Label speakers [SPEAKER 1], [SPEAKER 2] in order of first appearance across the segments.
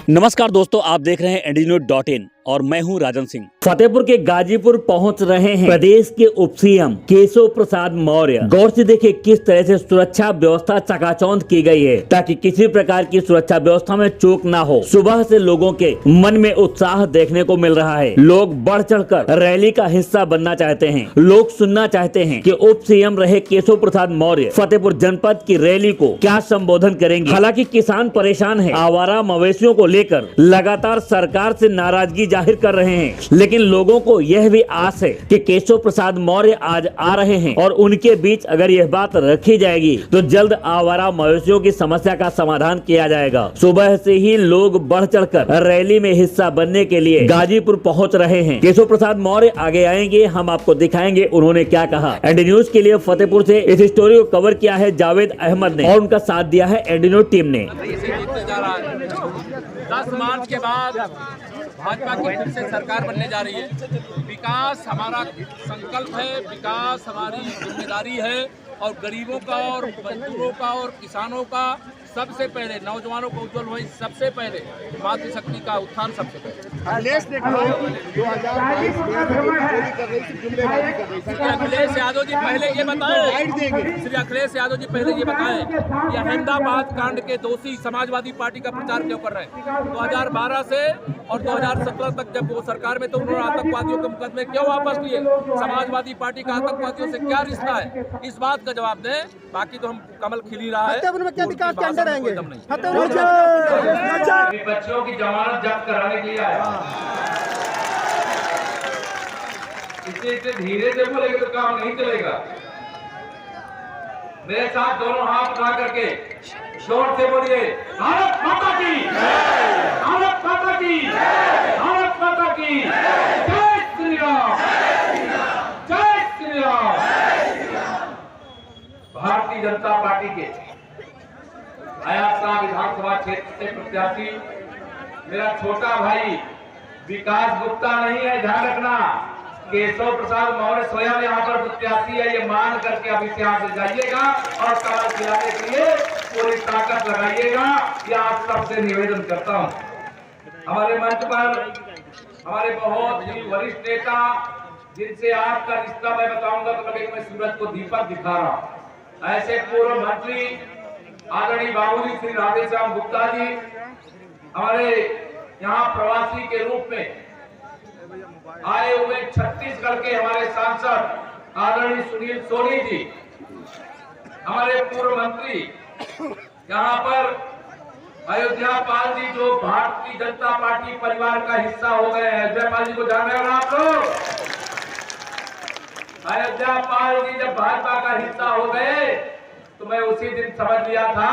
[SPEAKER 1] नमस्कार दोस्तों, आप देख रहे हैं एंडीन्यूज.इन और मैं हूं राजन सिंह। फतेहपुर के गाजीपुर पहुंच रहे हैं प्रदेश के उप सीएम केशव प्रसाद मौर्य। गौर से देखिए किस तरह से सुरक्षा व्यवस्था चकाचौंध की गई है ताकि किसी प्रकार की सुरक्षा व्यवस्था में चूक ना हो। सुबह से लोगों के मन में उत्साह देखने को मिल रहा है। लोग बढ़ चढ़कर रैली का हिस्सा बनना चाहते हैं। लोग सुनना चाहते हैं कि उप सीएम रहे केशव प्रसाद मौर्य फतेहपुर जनपद की रैली को क्या संबोधन करेंगे। हालांकि किसान परेशान है, आवारा मवेशियों को लेकर लगातार सरकार से नाराजगी जाहिर कर रहे हैं, लेकिन लोगों को यह भी आस है कि केशव प्रसाद मौर्य आज आ रहे हैं और उनके बीच अगर यह बात रखी जाएगी तो जल्द आवारा मवेशियों की समस्या का समाधान किया जाएगा। सुबह से ही लोग बढ़ चढ़कर रैली में हिस्सा बनने के लिए गाजीपुर पहुंच रहे हैं। केशव प्रसाद मौर्य आगे आएंगे, हम आपको दिखाएंगे उन्होंने क्या कहा। एनडी न्यूज के लिए फतेहपुर से इस स्टोरी को कवर किया है जावेद अहमद ने और उनका साथ दिया है एनडी न्यूज टीम ने।
[SPEAKER 2] 10 मार्च के बाद भाजपा की फिर से सरकार बनने जा रही है। विकास हमारा संकल्प है, विकास हमारी जिम्मेदारी है और गरीबों का और मजदूरों का और किसानों का सबसे पहले, नौजवानों को उज्जवल भविष्य सबसे पहले, मातृशक्ति का उत्थान सबसे पहले। अखिलेश यादव जी पहले ये बताएं, श्री अखिलेश यादव जी पहले ये बताएं कि अहमदाबाद कांड के दोषी समाजवादी पार्टी का प्रचार क्यों कर रहे हैं। 2012 से और 2017 तक जब वो सरकार में तो उन्होंने आतंकवादियों के मुकदमे क्यों वापस लिए। समाजवादी पार्टी का आतंकवादियों से क्या रिश्ता है, इस बात का जवाब दें। बाकी तो हम कमल खिली रहा है,
[SPEAKER 3] बच्चों की जमानत जब्त कराने के लिए आया। इसे धीरे से बोलेंगे तो काम नहीं चलेगा। मेरे साथ दोनों हाथ उठा करके जोर से बोलिए, भारत माता की, भारत माता की, भारत माता की, जय श्री राम, जय श्री राम। भारतीय जनता पार्टी के अयातना विधानसभा क्षेत्र से प्रत्याशी मेरा छोटा भाई विकास गुप्ता नहीं है, ध्यान रखना। केशव प्रसाद मौर्य स्वयं यहाँ पर प्रत्याशी है, ये मान करके अभी से यहाँ से जाइएगा और कमल खिलाने के लिए पूरी ताकत लगाइएगा। ये आप सबसे निवेदन करता हूँ। हमारे मंच पर हमारे बहुत ही वरिष्ठ नेता जिनसे आपका रिश्ता मैं बताऊंगा तो कभी मैं सूरज को दीपक दिखा रहा हूँ। ऐसे पूर्व मंत्री आदरणीय बाबूजी श्री राधेश्याम गुप्ता जी, हमारे यहाँ प्रवासी के रूप में आए हुए छत्तीसगढ़ के हमारे सांसद आदरणीय सुनील सोनी जी, हमारे पूर्व मंत्री यहाँ पर अयोध्या पाल जी जो भारतीय जनता पार्टी परिवार का हिस्सा हो गए हैं। अयोध्या पाल जी को जान रहे हो आप लोग? अयोध्या पाल जी जब भाजपा का हिस्सा हो गए तो मैं उसी दिन समझ लिया था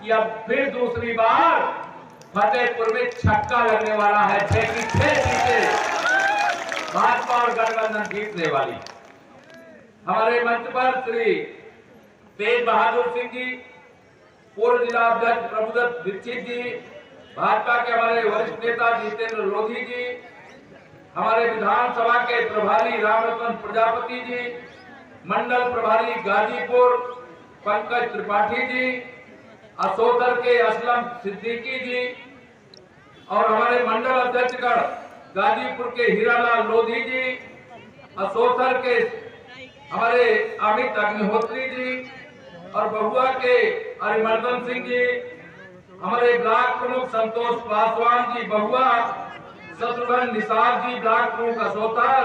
[SPEAKER 3] कि अब फिर दूसरी बार फतेहपुर में छक्का लगने वाला है। 6 की 6 सीटें भाजपा और गठबंधन जीतने वाली। हमारे मंच पर श्री तेज बहादुर सिंह जी, पूर्व जिला अध्यक्ष प्रभुदत्त दीक्षित जी, भाजपा के हमारे वरिष्ठ नेता जितेंद्र लोधी जी, हमारे विधानसभा के प्रभारी रामरतन प्रजापति जी, मंडल प्रभारी गाजीपुर पंकज त्रिपाठी जी, असोथर के असलम सिद्दीकी जी और हमारे मंडल अध्यक्षगण गाजीपुर के हीरालाल लोधी जी, असोथर के हमारे अमित अग्निहोत्री जी और बहुआ के अरिमर्दन सिंह जी, हमारे ब्लॉक प्रमुख संतोष पासवान जी बहुआ, शत्रुघ्न निसार जी ब्लॉक प्रमुख असोथर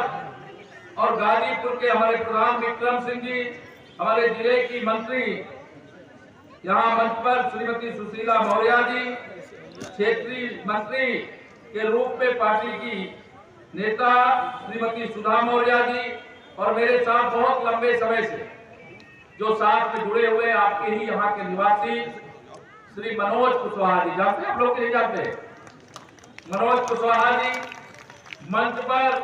[SPEAKER 3] और गाजीपुर के हमारे प्रधान विक्रम सिंह जी, हमारे जिले की मंत्री यहाँ मंच पर श्रीमती सुशीला मौर्य जी, क्षेत्रीय मंत्री के रूप में पार्टी की नेता श्रीमती सुधा मौर्य जी और मेरे साथ बहुत लंबे समय से जो साथ में जुड़े हुए आपके ही यहाँ के निवासी श्री मनोज कुशवाहा जी, जानते हैं आप लोग नहीं जानते? मनोज कुशवाहा जी, मंच पर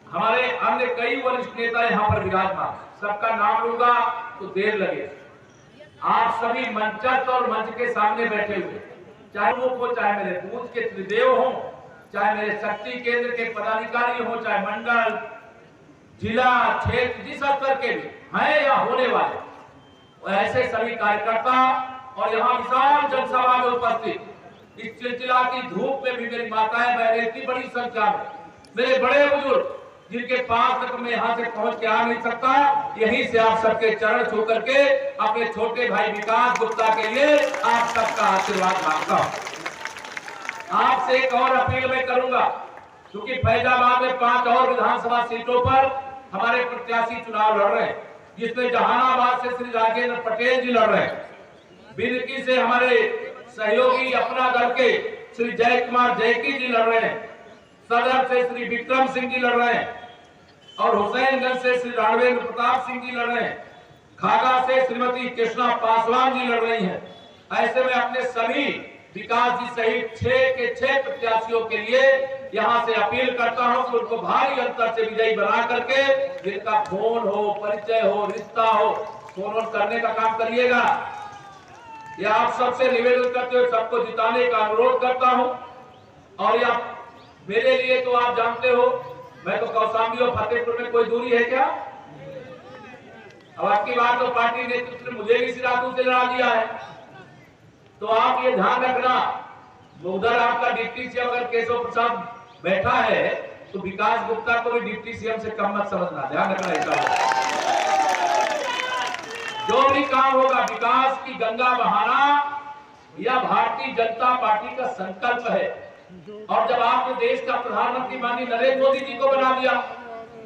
[SPEAKER 3] हमारे अन्य कई वरिष्ठ नेता यहाँ पर विराजमान, सबका नाम लूंगा तो देर लगे। आप सभी मंचस्थ और मंच के सामने बैठे हुए, चाहे वो हो, चाहे मेरे दूध के त्रिदेव हो, चाहे मेरे शक्ति केंद्र के पदाधिकारी हो, चाहे मंडल, जिला, क्षेत्र जिस स्तर के भी हैं या होने वाले, ऐसे सभी कार्यकर्ता और यहाँ विशाल जनसभा में उपस्थित इस चिलचिलाती धूप में भी मेरी माताएं बहनें इतनी बड़ी संख्या में, मेरे बड़े बुजुर्ग जिनके पास तक मैं यहाँ से पहुंच के आ नहीं सकता, यहीं से आप सबके चरण छू करके अपने छोटे भाई विकास गुप्ता के लिए आप सबका आशीर्वाद मांगता हूं। आपसे एक और अपील मैं करूंगा, क्योंकि फैजाबाद में 5 और विधानसभा सीटों पर हमारे प्रत्याशी चुनाव लड़ रहे हैं, जिसमें जहानाबाद से श्री राजेंद्र पटेल जी लड़ रहे हैं, बिरकी से हमारे सहयोगी अपना दल के श्री जय कुमार जैकी जी लड़ रहे हैं, सदर से श्री विक्रम सिंह जी लड़ रहे हैं और हुसैनगंज से श्री रणवेंद्र प्रताप सिंह जी लड़ रहे हैं, खागा से श्रीमती कृष्णा पासवान जी लड़ रही हैं। ऐसे में अपने सभी विकास जी सहित 6 के 6 प्रत्याशियों के लिए यहां से अपील करता हूं कि उनको भारी अंतर से विजयी बना करके जिनका फोन हो, परिचय हो, रिश्ता हो, फोन करने का काम करिएगा। यह आप सबसे निवेदन करते हुए सबको जिताने का अनुरोध करता हूं। और यह मेरे लिए तो आप जानते हो, मैं तो कौशाम्बी और फतेहपुर में कोई दूरी है क्या? अब आपकी बात तो पार्टी नेतृत्व ने मुझे भी सिरातू से लड़ा दिया है, तो आप ये ध्यान रखना, उधर आपका डिप्टी सीएम अगर केशव प्रसाद बैठा है तो विकास गुप्ता को भी डिप्टी सीएम से कम मत समझना, ध्यान रखना ऐसा। जो भी काम होगा विकास की गंगा बहाना यह भारतीय जनता पार्टी का संकल्प है। और जब आपने देश का प्रधानमंत्री माननीय नरेंद्र मोदी जी को बना दिया,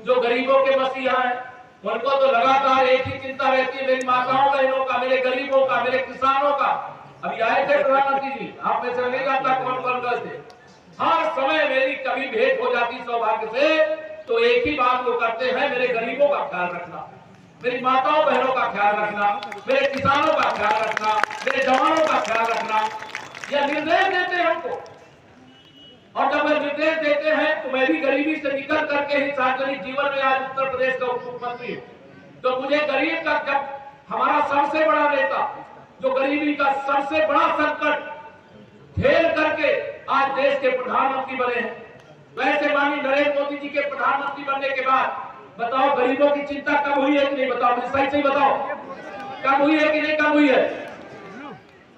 [SPEAKER 3] जो गरीबों के मसीहा हैं, उनको तो लगातार एक ही चिंता रहती है, मेरी माताओं बहनों का, मेरे गरीबों का, मेरे किसानों का। अभी आए थे प्रधानमंत्री जी, आप में से नहीं जानता कौन कौन गए थे। हर समय मेरी कभी भेंट हो जाती सौभाग्य से, तो एक ही बात वो करते हैं, मेरे गरीबों का ख्याल रखना, मेरी माताओं बहनों का ख्याल रखना, मेरे किसानों का ख्याल रखना, मेरे जवानों का ख्याल रखना। यह निर्देश देते हैं हमको, और जब वे निर्देश देते हैं तो मैं भी गरीबी से निकल करके ही सार्वजनिक जीवन में आज उत्तर प्रदेश का उप मुख्यमंत्री हूं। तो मुझे गरीब का, जब हमारा सबसे बड़ा नेता जो गरीबी का सबसे बड़ा संकट झेल करके आज देश के प्रधानमंत्री बने हैं, वैसे माननीय नरेंद्र मोदी जी के प्रधानमंत्री बनने के बाद बताओ गरीबों की चिंता कम हुई है कि नहीं? बताओ, मुझे सही सही बताओ, कम हुई है कि नहीं कम हुई है?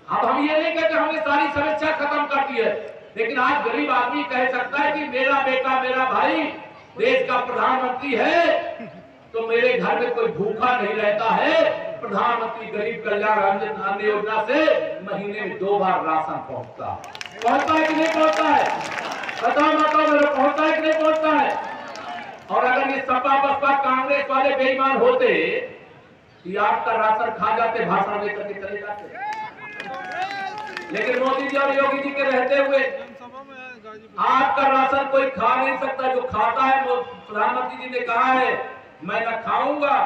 [SPEAKER 3] अब हम ये नहीं कहते हमने सारी समस्या खत्म कर दी है, लेकिन आज गरीब आदमी कह सकता है कि मेरा बेटा, मेरा भाई देश का प्रधानमंत्री है तो मेरे घर में कोई भूखा नहीं रहता है। प्रधानमंत्री गरीब कल्याण अन्न योजना से महीने में 2 बार राशन पहुंचता है कि नहीं पहुंचता है? बताओ मेरे, पहुंचता है कि नहीं पहुंचता है? और अगर ये सपा बसपा कांग्रेस वाले बेईमान होते तो आपका राशन खा जाते, भाषण लेकर के चले जाते। लेकिन मोदी जी और योगी जी के रहते हुए आपका राशन कोई खा नहीं सकता। जो खाता है वो प्रधानमंत्री जी ने कहा है, मैं न खाऊंगा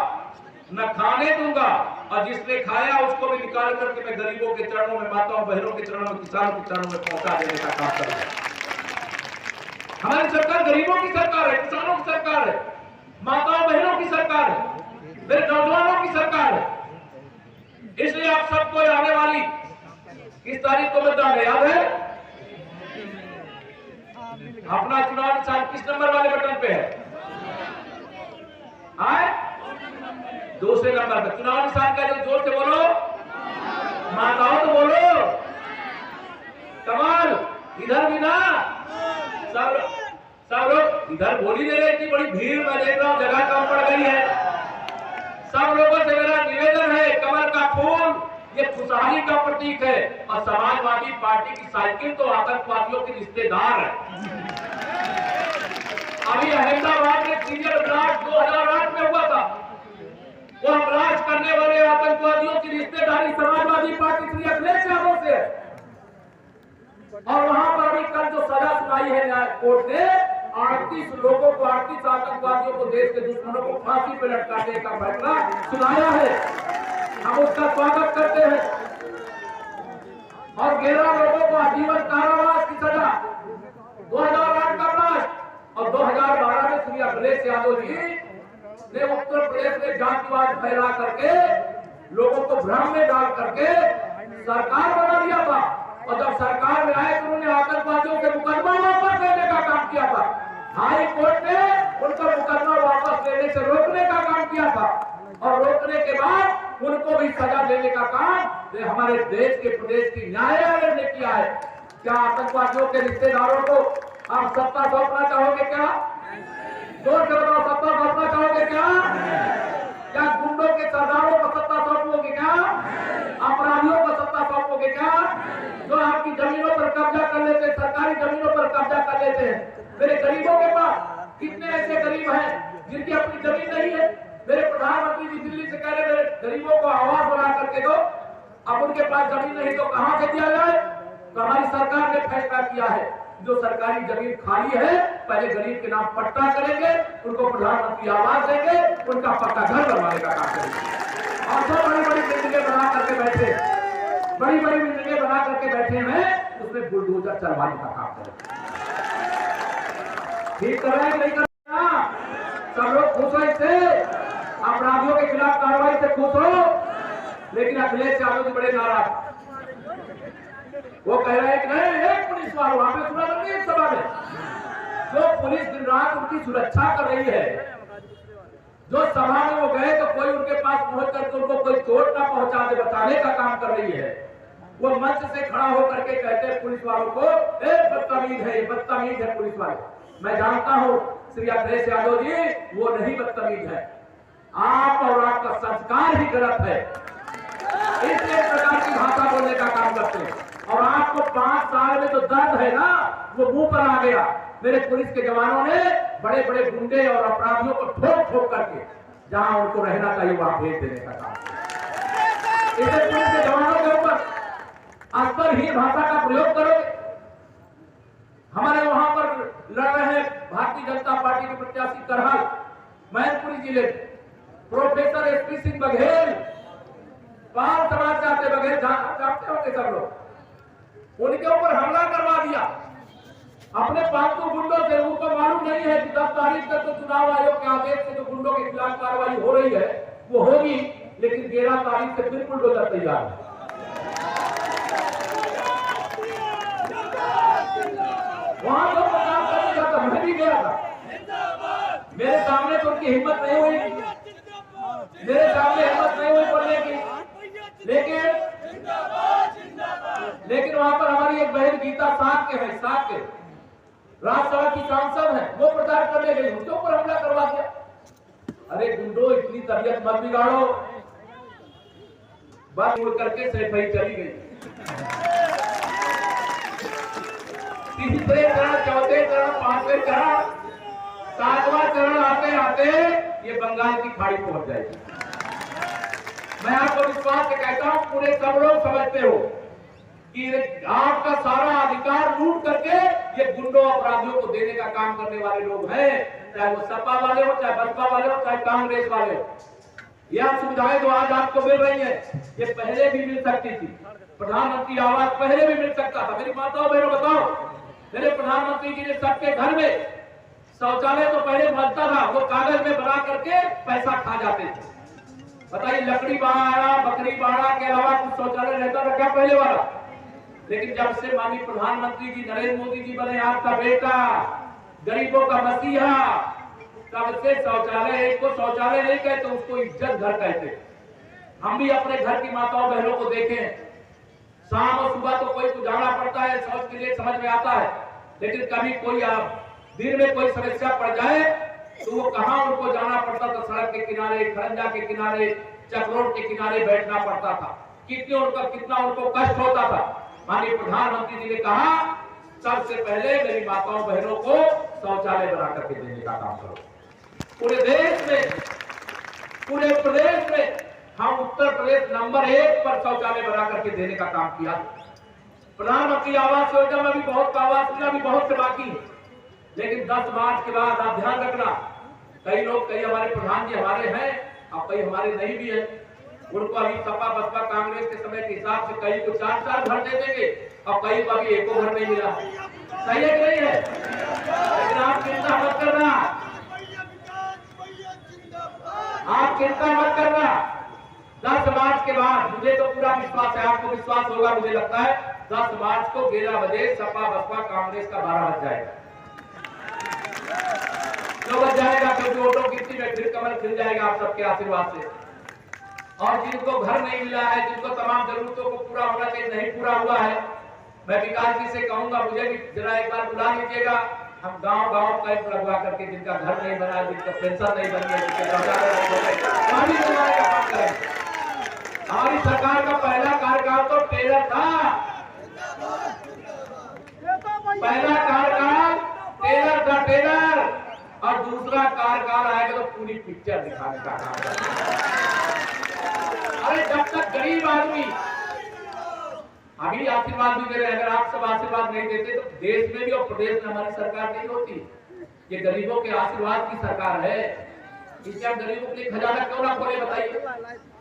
[SPEAKER 3] न खाने दूंगा, और जिसने खाया उसको भी निकाल करके मैं गरीबों के चरणों में, माताओं बहनों के चरणों में, किसानों के चरणों में पहुंचा देने का काम करूंगा। हमारी सरकार गरीबों की सरकार है, किसानों की सरकार है, माताओं बहनों की सरकार है, मेरे नौजवानों की सरकार है। इसलिए आप सबको आने वाली किस तारीख को मतदान है, याद है? अपना चुनाव निशान किस नंबर वाले बटन पे है? दूसरे नंबर पे चुनाव निशान का, जो जोर से बोलो, माताओं तो बोलो, कमाल इधर भी ना, सब लोग इधर बोली दे रहे, इतनी बड़ी भीड़ में देख रहा हूं, जगह कम पड़ गई है। सब लोगों से मेरा निवेदन है, कमल का फूल ये खुशहाली का प्रतीक है, और समाजवादी पार्टी की साइकिल तो आतंकवादियों के रिश्तेदार है। अभी अहमदाबाद में सीरियल ब्लास्ट 2008 में हुआ था, वो ब्लास्ट करने वाले आतंकवादियों की रिश्तेदारी समाजवादी पार्टी श्री अखिलेश यादव से है। और वहां पर अभी कल जो सजा सुनाई है न्याय कोर्ट ने, 38 लोगों को, 38 आतंकवादियों को, देश के दुश्मनों को फांसी पर लटकाने का फैसला सुनाया है। हम उसका स्वागत करते हैं। और 11 लोगों को आजीवन कारावास की सजा, 2008 का ब्लास्ट, और 2012 में श्री अखिलेश यादव जी ने उत्तर प्रदेश में जातिवाद फैला करके, लोगों को भ्रम में डाल करके सरकार बना दिया था। और जब सरकार में आए तो उन्होंने आतंकवादियों के मुकदमा वापस लेने का काम किया था। हाई कोर्ट ने उनको मुकदमा वापस लेने से रोकने का काम किया था, और रोकने के बाद उनको भी सजा देने का काम हमारे देश के प्रदेश की न्यायालय ने किया है। क्या आतंकवादियों के रिश्तेदारों को आप सत्ता सौंपना चाहोगे? क्या जोर से बताओ, सत्ता सौंपना चाहोगे? क्या गुंडों के सरदारों को सत्ता सौंपोगे? क्या अपराधियों को सत्ता सौंपोगे? क्या जो आपकी जमीनों पर कब्जा कर लेते हैं, सरकारी जमीनों पर कब्जा कर लेते हैं। मेरे गरीबों के पास कितने ऐसे गरीब हैं जिनकी अपनी जमीन नहीं है? मेरे प्रधानमंत्री जी दिल्ली से कह रहे मेरे गरीबों को आवास बना करके दो। अब उनके पास जमीन नहीं तो कहां से दिया जाए? तो हमारी सरकार ने फैसला किया है, जो सरकारी जमीन खाली है पहले गरीब के नाम पट्टा करेंगे, उनको प्रधानमंत्री आवास देंगे, उनका पक्का घर बनवाने का काम करेंगे। और जो बड़ी बड़ी बिल्डिंगें बना करके बैठे, बड़ी बड़ी बिल्डिंगें बना करके बैठे हैं, उसमें बुलडोजर चलवाने का काम करेंगे। ठीक कर रहे हैं नहीं कर रहे? सब लोग खुश हो इससे, अपराधियों के खिलाफ कार्रवाई से खुश हो। लेकिन अखिलेश यादव जी बड़े नाराज, वो कह रहे हैं कि नहीं, एक पुलिस वालों वहां पे सुना करके इस सभा में, जो पुलिस दिन रात उनकी सुरक्षा कर रही है, जो सभा में वो गए तो कोई उनके पास पहुंच करके उनको कोई चोट ना पहुंचा दे, बचाने का काम कर रही है। वो मंच से खड़ा होकर के कहते हैं पुलिस वालों को, बदतमीज है, बदतमीज है पुलिस वाले। मैं जानता हूं श्री अखिलेश यादव जी वो नहीं बदतमीज है, आप और आपका संस्कार ही गलत है, इसलिए प्रकार की भाषा बोलने का काम करते हैं। और आपको 5 साल में जो दर्द है ना, वो मुंह पर आ गया। मेरे पुलिस के जवानों ने बड़े बड़े गुंडे और अपराधियों को ठोक ठोक करके जहां उनको रहना चाहिए वहां भेज देने का काम। इसे पुलिस के जवानों के ऊपर अस्तरहीन भाषा का प्रयोग करोगे। हमारे वहां पर लड़ रहे हैं भारतीय जनता पार्टी के प्रत्याशी करहल, मैनपुरी जिले प्रोफेसर एसपी सिंह बघेल, बाल समाज चाहते बघेल जानते होंगे सब लोग, उनके ऊपर हमला करवा दिया अपने पालतू गुंडों से। उनको मालूम नहीं है कि 10 तारीख तक तो चुनाव आयोग के आदेश से जो गुंडों के खिलाफ कार्रवाई हो रही है वो होगी, लेकिन 13 तारीख से बिल्कुल बुलडोजर तैयार है। वहां लोग काम करने जाता, मैं भी गया था, मेरे सामने तो उनकी हिम्मत नहीं हुई, मेरे सामने हिम्मत नहीं हुई बोलने की, लेकिन वहां पर हमारी एक बहन गीता साग के राज्यसभा की सांसद है, वो प्रचार करने गई, उनके ऊपर हमला करवा दिया। अरे गुंडो इतनी तबीयत मत बिगाड़ो, बस उड़ करके सैफई चली गई। तीसरे चरण, चौथे चरण, 5वें चरण, 7वां चरण आते आते ये बंगाल की खाड़ी पहुंच जाएगी। मैं आपको विश्वास से कहता हूं, पूरे सब लोग समझते हो कि आपका सारा अधिकार लूट करके ये गुंडों अपराधियों को देने का काम करने वाले लोग हैं, चाहे वो सपा वाले हो, चाहे बसपा वाले हो, चाहे कांग्रेस वाले हो। यह सुविधाएं जो आज आपको मिल रही है, ये पहले भी मिल सकती थी। प्रधानमंत्री आवास पहले भी मिल सकता था। मेरी माताओं बहनों बताओ, मेरे प्रधानमंत्री जी ने सबके घर में शौचालय तो पहले बनता था, वो कागज में बना करके पैसा खा जाते थे। बताइए, लकड़ी बाड़ा, बकरी बाड़ा के अलावा कुछ शौचालय रहता था क्या पहले वाला? लेकिन जब से माननीय प्रधानमंत्री जी नरेंद्र मोदी जी बने, आपका बेटा, गरीबों का मसीहा, तब से शौचालय, एक को शौचालय नहीं कहते, उसको इज्जत घर कहते। हम भी अपने घर की माताओं बहनों को देखें, शाम और सुबह तो कोई को जाना पड़ता है शौच के लिए, समझ में आता है, लेकिन कभी कोई दिन में कोई समस्या पड़ जाए तो वो कहां उनको जाना पड़ता था? सड़क के किनारे, खरंजा के किनारे, चक्रोट के किनारे बैठना पड़ता था। कितना उनको कष्ट होता था। माननीय प्रधानमंत्री जी ने कहा, सबसे पहले मेरी माताओं बहनों को शौचालय बना करके देने का काम करो। पूरे देश में, पूरे प्रदेश में हम उत्तर प्रदेश नंबर 1 पर शौचालय बना करके देने का काम किया। प्रधानमंत्री आवास योजना में भी बहुत आवास मिला, भी बहुत से बाकी है, लेकिन 10 मार्च के बाद आप ध्यान रखना, कई लोग, कई हमारे प्रधान जी हमारे हैं और कई हमारे नहीं भी है, उनको अभी सपा बसपा कांग्रेस के समय के हिसाब से कई को 4-4 घर दे देंगे और कई को अभी एको घर नहीं मिला। सही है कि नहीं है? लेकिन आप चिंता मत करना, आप चिंता मत करना। 10 मार्च के बाद मुझे तो पूरा विश्वास है, आपको विश्वास होगा, मुझे लगता है 10 मार्च को 11 बजे सपा बसपा कांग्रेस का 12 बज जाएगा, 9 बज जाएगा, क्योंकि वोटों की गिनती में फिर कमल खिल जाएगा आप सबके आशीर्वाद से। और जिनको घर नहीं मिला है, जिनको तमाम जरूरतों को पूरा होना चाहिए नहीं पूरा हुआ है, मैं विकास जी से कहूंगा मुझे भी जरा एक बार बुला लीजिएगा, हम गांव गांव कैंप लगवा करके जिनका घर नहीं बना, जिनका पेंशन नहीं बनी है, जिनके पानी दिलवाने का काम करें। हमारी सरकार का पहला कार्यकाल तो टेलर था, पहला कार्यकाल टेलर था, टेलर। और दूसरा कार्यकाल आएगा तो पूरी पिक्चर दिखाने का काम करें। अरे जब तक गरीब आदमी, अभी आशीर्वाद भी दे रहे हैं, अगर आप सब आशीर्वाद नहीं देते तो देश में भी और प्रदेश में हमारी सरकार नहीं होती। ये गरीबों के आशीर्वाद की सरकार है, इसलिए हम गरीबों के लिए खजाना क्यों ना खोले बताइए?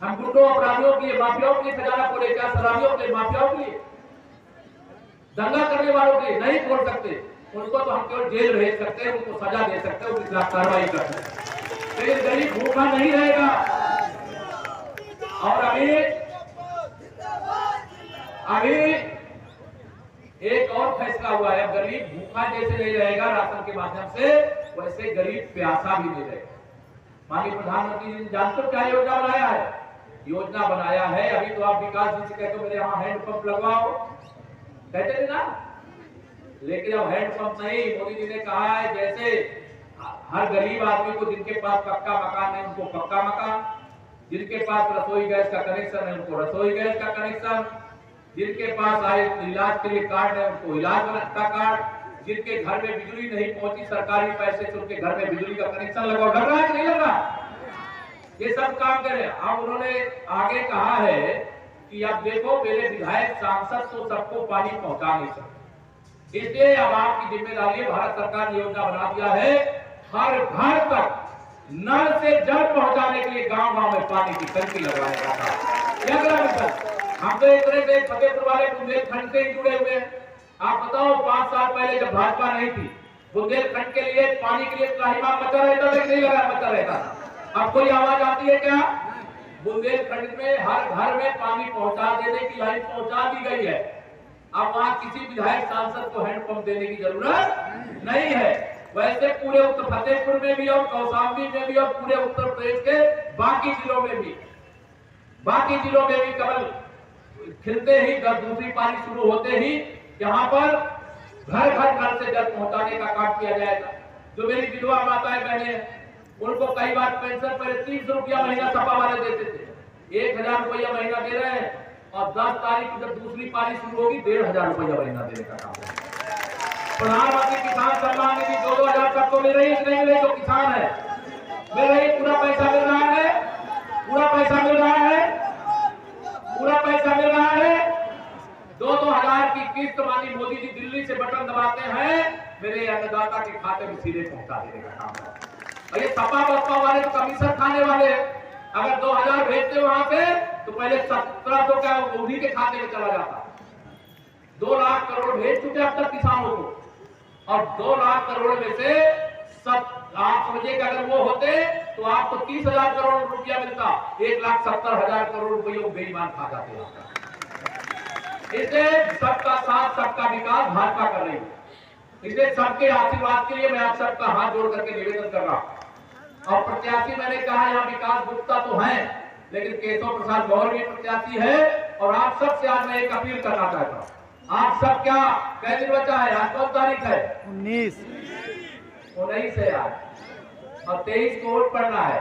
[SPEAKER 3] हम गुंडों अपराधियों के लिए, माफियाओं के लिए खजाना खोले क्या? शराबियों के लिए, माफियाओं के लिए, दंगा करने वालों के लिए नहीं खोल सकते। उनको तो हम केवल जेल भेज सकते हैं, उनको सजा दे सकते हैं, उनके खिलाफ कार्रवाई कर सकते हैं, लेकिन गरीब भूखा नहीं रहेगा। और अभी एक और फैसला हुआ है, गरीब भूखा जैसे नहीं रहेगा राशन के माध्यम से, वैसे गरीब प्यासा भी नहीं रहेगा। माननीय प्रधानमंत्री जी जानते हो क्या योजना बनाया है? योजना बनाया है, अभी तो आप विकास जी से कहते हो मेरे यहाँ हैंडपंप लगवाओ, कहते थे ना, लेकिन अब हैंडपंप नहीं, मोदी जी ने कहा है जैसे हर गरीब आदमी को, जिनके पास पक्का मकान है उनको पक्का मकान, जिनके पास रसोई गैस का कनेक्शन है उनको रसोई गैस का कनेक्शन, जिनके पास आए इलाज के लिए कार्ड है उनको इलाज का कार्ड, जिनके घर में बिजली नहीं पहुंची सरकारी पैसे से उनके घर में बिजली का कनेक्शन लगाओ। लग रहा है कि नहीं लग रहा? ये सब काम करें। अब उन्होंने आगे कहा है कि अब देखो मेरे विधायक सांसद तो सबको पानी पहुंचा नहीं सकते, इसलिए अब आपकी जिम्मेदारी है, भारत सरकार ने योजना बना दिया है, हर घर तक नल से जल पहुंचाने के लिए गांव गांव में पानी की टंकी लगवाने का काम। हम तो एक तरह से फतेहपुर वाले बुंदेलखंड से ही जुड़े हुए हैं। आप बताओ 5 साल पहले जब भाजपा नहीं थी, बुंदेलखंड के लिए पानी के लिए त्राहिमाम मचा रहता था, नहीं लगा मचा रहता। अब कोई आवाज आती है क्या? बुंदेलखंड में हर घर में पानी पहुंचा देने की लाइन पहुंचा दी गई है। अब वहां किसी विधायक सांसद को हैंडपंप देने की जरूरत नहीं है। वैसे पूरे उत्तर फतेहपुर में भी और कौशाम्बी में भी और पूरे उत्तर प्रदेश के बाकी जिलों में भी कमल खिलते ही दूसरी पारी शुरू होते ही यहाँ पर घर घर नल से जल पहुंचाने का काम किया जाएगा। जो मेरी विधवा माताएं बहने उनको कई बार पेंशन पर 30 रुपया महीना सपा वाले देते थे, 1000 रुपया महीना दे रहे हैं, और 10 तारीख जब दूसरी पारी शुरू होगी 1500 रुपया महीना देने का काम है। प्रधानमंत्री किसान सम्मान निधि 2-2000 तक तो मिल रही है, नहीं मिल रही तो किसान है, मिल रही, पूरा पैसा मिल रहा है, पूरा पैसा मिल रहा है, पूरा पैसा मिल रहा है। 2-2000 की किस्त माननीय मोदी जी दिल्ली से बटन दबाते हैं, मेरे अन्नदाता के खाते में सीधे पहुंचा देने का काम है। और ये सपा बसपा वाले तो कमीशन खाने वाले हैं, अगर 2000 भेजते वहां से तो पहले 1700 का उन्हीं के खाते में चला जाता। 2 लाख करोड़ भेज चुके अब तक किसानों को, और 2 लाख करोड़ में से सब आप समझिए कि अगर वो होते तो आपको 30,000 करोड़ रुपया मिलता, 1,70,000 करोड़ रुपये बेईमान खा जाते। इसलिए सबका साथ सबका विकास भाजपा कर रही है, इसलिए सबके आशीर्वाद के लिए मैं आप सबका हाथ जोड़ करके निवेदन कर रहा हूं। और प्रत्याशी मैंने कहा यहाँ विकास गुप्ता तो है, लेकिन केशव प्रसाद गौर भी प्रत्याशी है। और आप सबसे आज मैं एक अपील करना चाहता हूँ, आप सब क्या कै दिन बचा है? आज कौन तारीख है? 19 है आज, और 23 को वोट पड़ना है,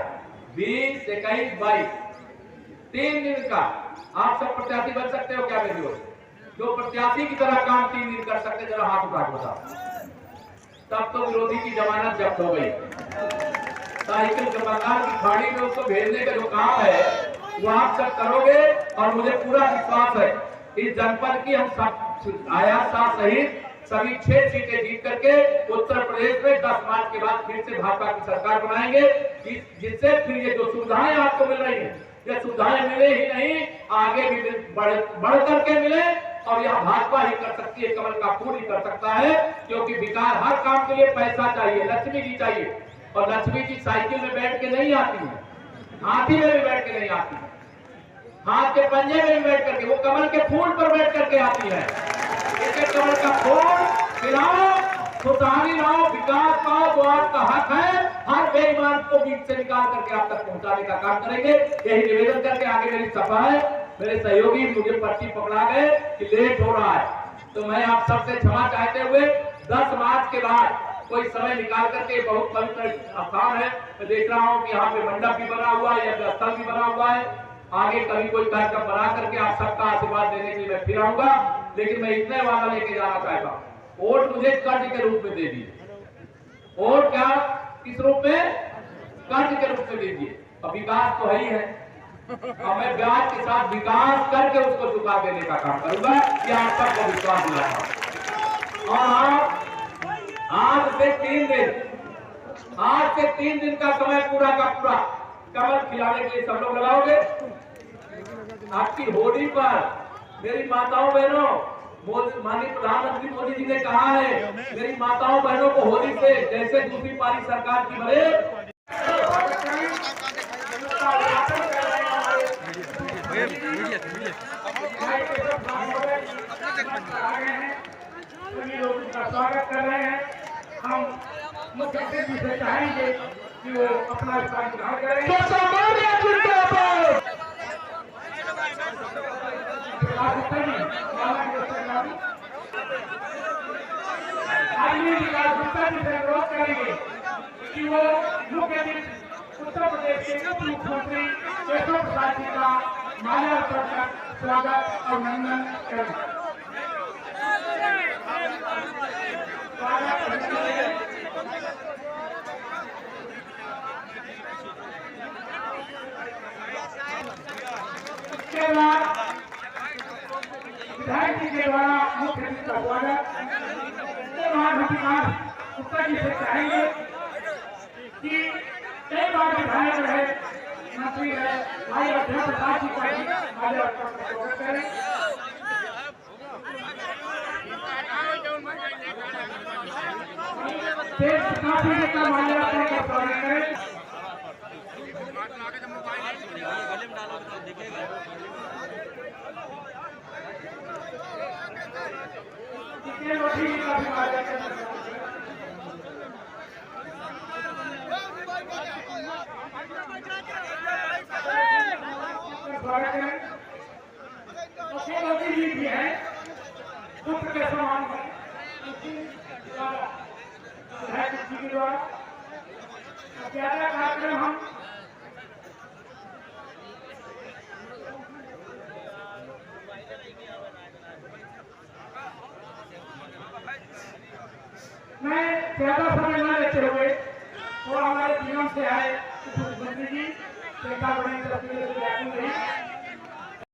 [SPEAKER 3] 20, 21, 22 3 दिन का। आप सब प्रत्याशी बन सकते हो क्या मेरी ओर? जो प्रत्याशी की तरह काम 3 दिन कर सकते, जरा हाथ उठा के बताओ। तब तो विरोधी की जमानत जब्त हो गई। साइकिल के बंगाल की खाड़ी में उसको भेजने का जो काम है वो आप सब करोगे, और मुझे पूरा विश्वास है इस जनपद की हम सब आयात शाह सहित सभी 6 सीटें जीत करके उत्तर प्रदेश में 10 मार्च के बाद फिर से भाजपा की सरकार बनाएंगे, जिससे फिर ये जो सुविधाएं आपको मिल रही है, ये सुविधाएं मिले ही नहीं, आगे भी बढ़ करके मिले। और यह भाजपा ही कर सकती है, कमल का फूल ही कर सकता है, क्योंकि विकास हर काम के लिए पैसा चाहिए, लक्ष्मी जी चाहिए, और लक्ष्मी जी साइकिल में बैठ के नहीं आती है, हाथी में भी बैठ के नहीं आती है, हाथ के पंजे में भी बैठ करके, वो कमल के फूल पर बैठ करके आती है। इसके कमल का फूल खिलाओ, खुशहाली लाओ, विकास पाओ, वो आपका हक है। हर बेईमान को बीच से निकाल करके आप तक पहुंचाने का काम करेंगे, यही निवेदन करके आगे मेरी सभा है। मेरे सहयोगी मुझे पर्ची पकड़ा गए कि लेट हो रहा है, तो मैं आप सबसे क्षमा चाहते हुए 10 मार्च के बाद कोई समय निकाल करके, बहुत पवित्र स्थान है, मैं देख रहा हूँ कि यहाँ पे मंडप भी बना हुआ है, या स्थल भी बना हुआ है, आगे कभी कोई कार्यक्रम बना करके आप सबका आशीर्वाद देने के लिए मैं फिर आऊंगा। लेकिन मैं इतने वादा लेके जाना चाहता हूँ, वोट मुझे कर्ज के रूप में दे दीजिए। वोट क्या, किस रूप में? कर्ज के रूप में दीजिए। अब विकास तो है ही है, और मैं ब्याज के साथ विकास करके उसको चुका देने का काम करूंगा, ये आप सबको विश्वास दिलाता हूं। और आज से 3 दिन का समय पूरा का पूरा कमल खिलाने के लिए सब लोग लगाओगे। आपकी होली पर मेरी माताओं बहनों, माननीय प्रधानमंत्री मोदी जी ने कहा है, मेरी माताओं बहनों को होली से जैसे दूसरी पारी सरकार की बने,
[SPEAKER 4] स्वागत कर रहे हैं। हम मुख्यमंत्री से चाहेंगे कि वो अपना स्थान ग्रहण करें। अनुरोध करेंगे कि वो मुख्य उत्तर प्रदेश के उप मुख्यमंत्री केशव प्रसाद जी का माल्यार्पण कर स्वागत और अभिनंदन करें। इसके बाद विधायक जी के द्वारा मुख्यमंत्री का स्वागत। उत्तर जी से चाहेंगे कि कई बार विधायक रहे, मंत्री रहे, भाई अध्यक्ष प्रसाद जी का भी माल्यार्पण का स्वागत करें। तेज प्रताप जी का माल्यार्पण का स्वागत करें। मुख्यमंत्री जी भी है, पुत्र के समान है, विधायक जी के द्वारा ज्यादा कार्यक्रम हम मैं ज्यादा समय न लेते हुए और हमारे जीवन से आए मुख्यमंत्री जी बड़ी तस्वीरें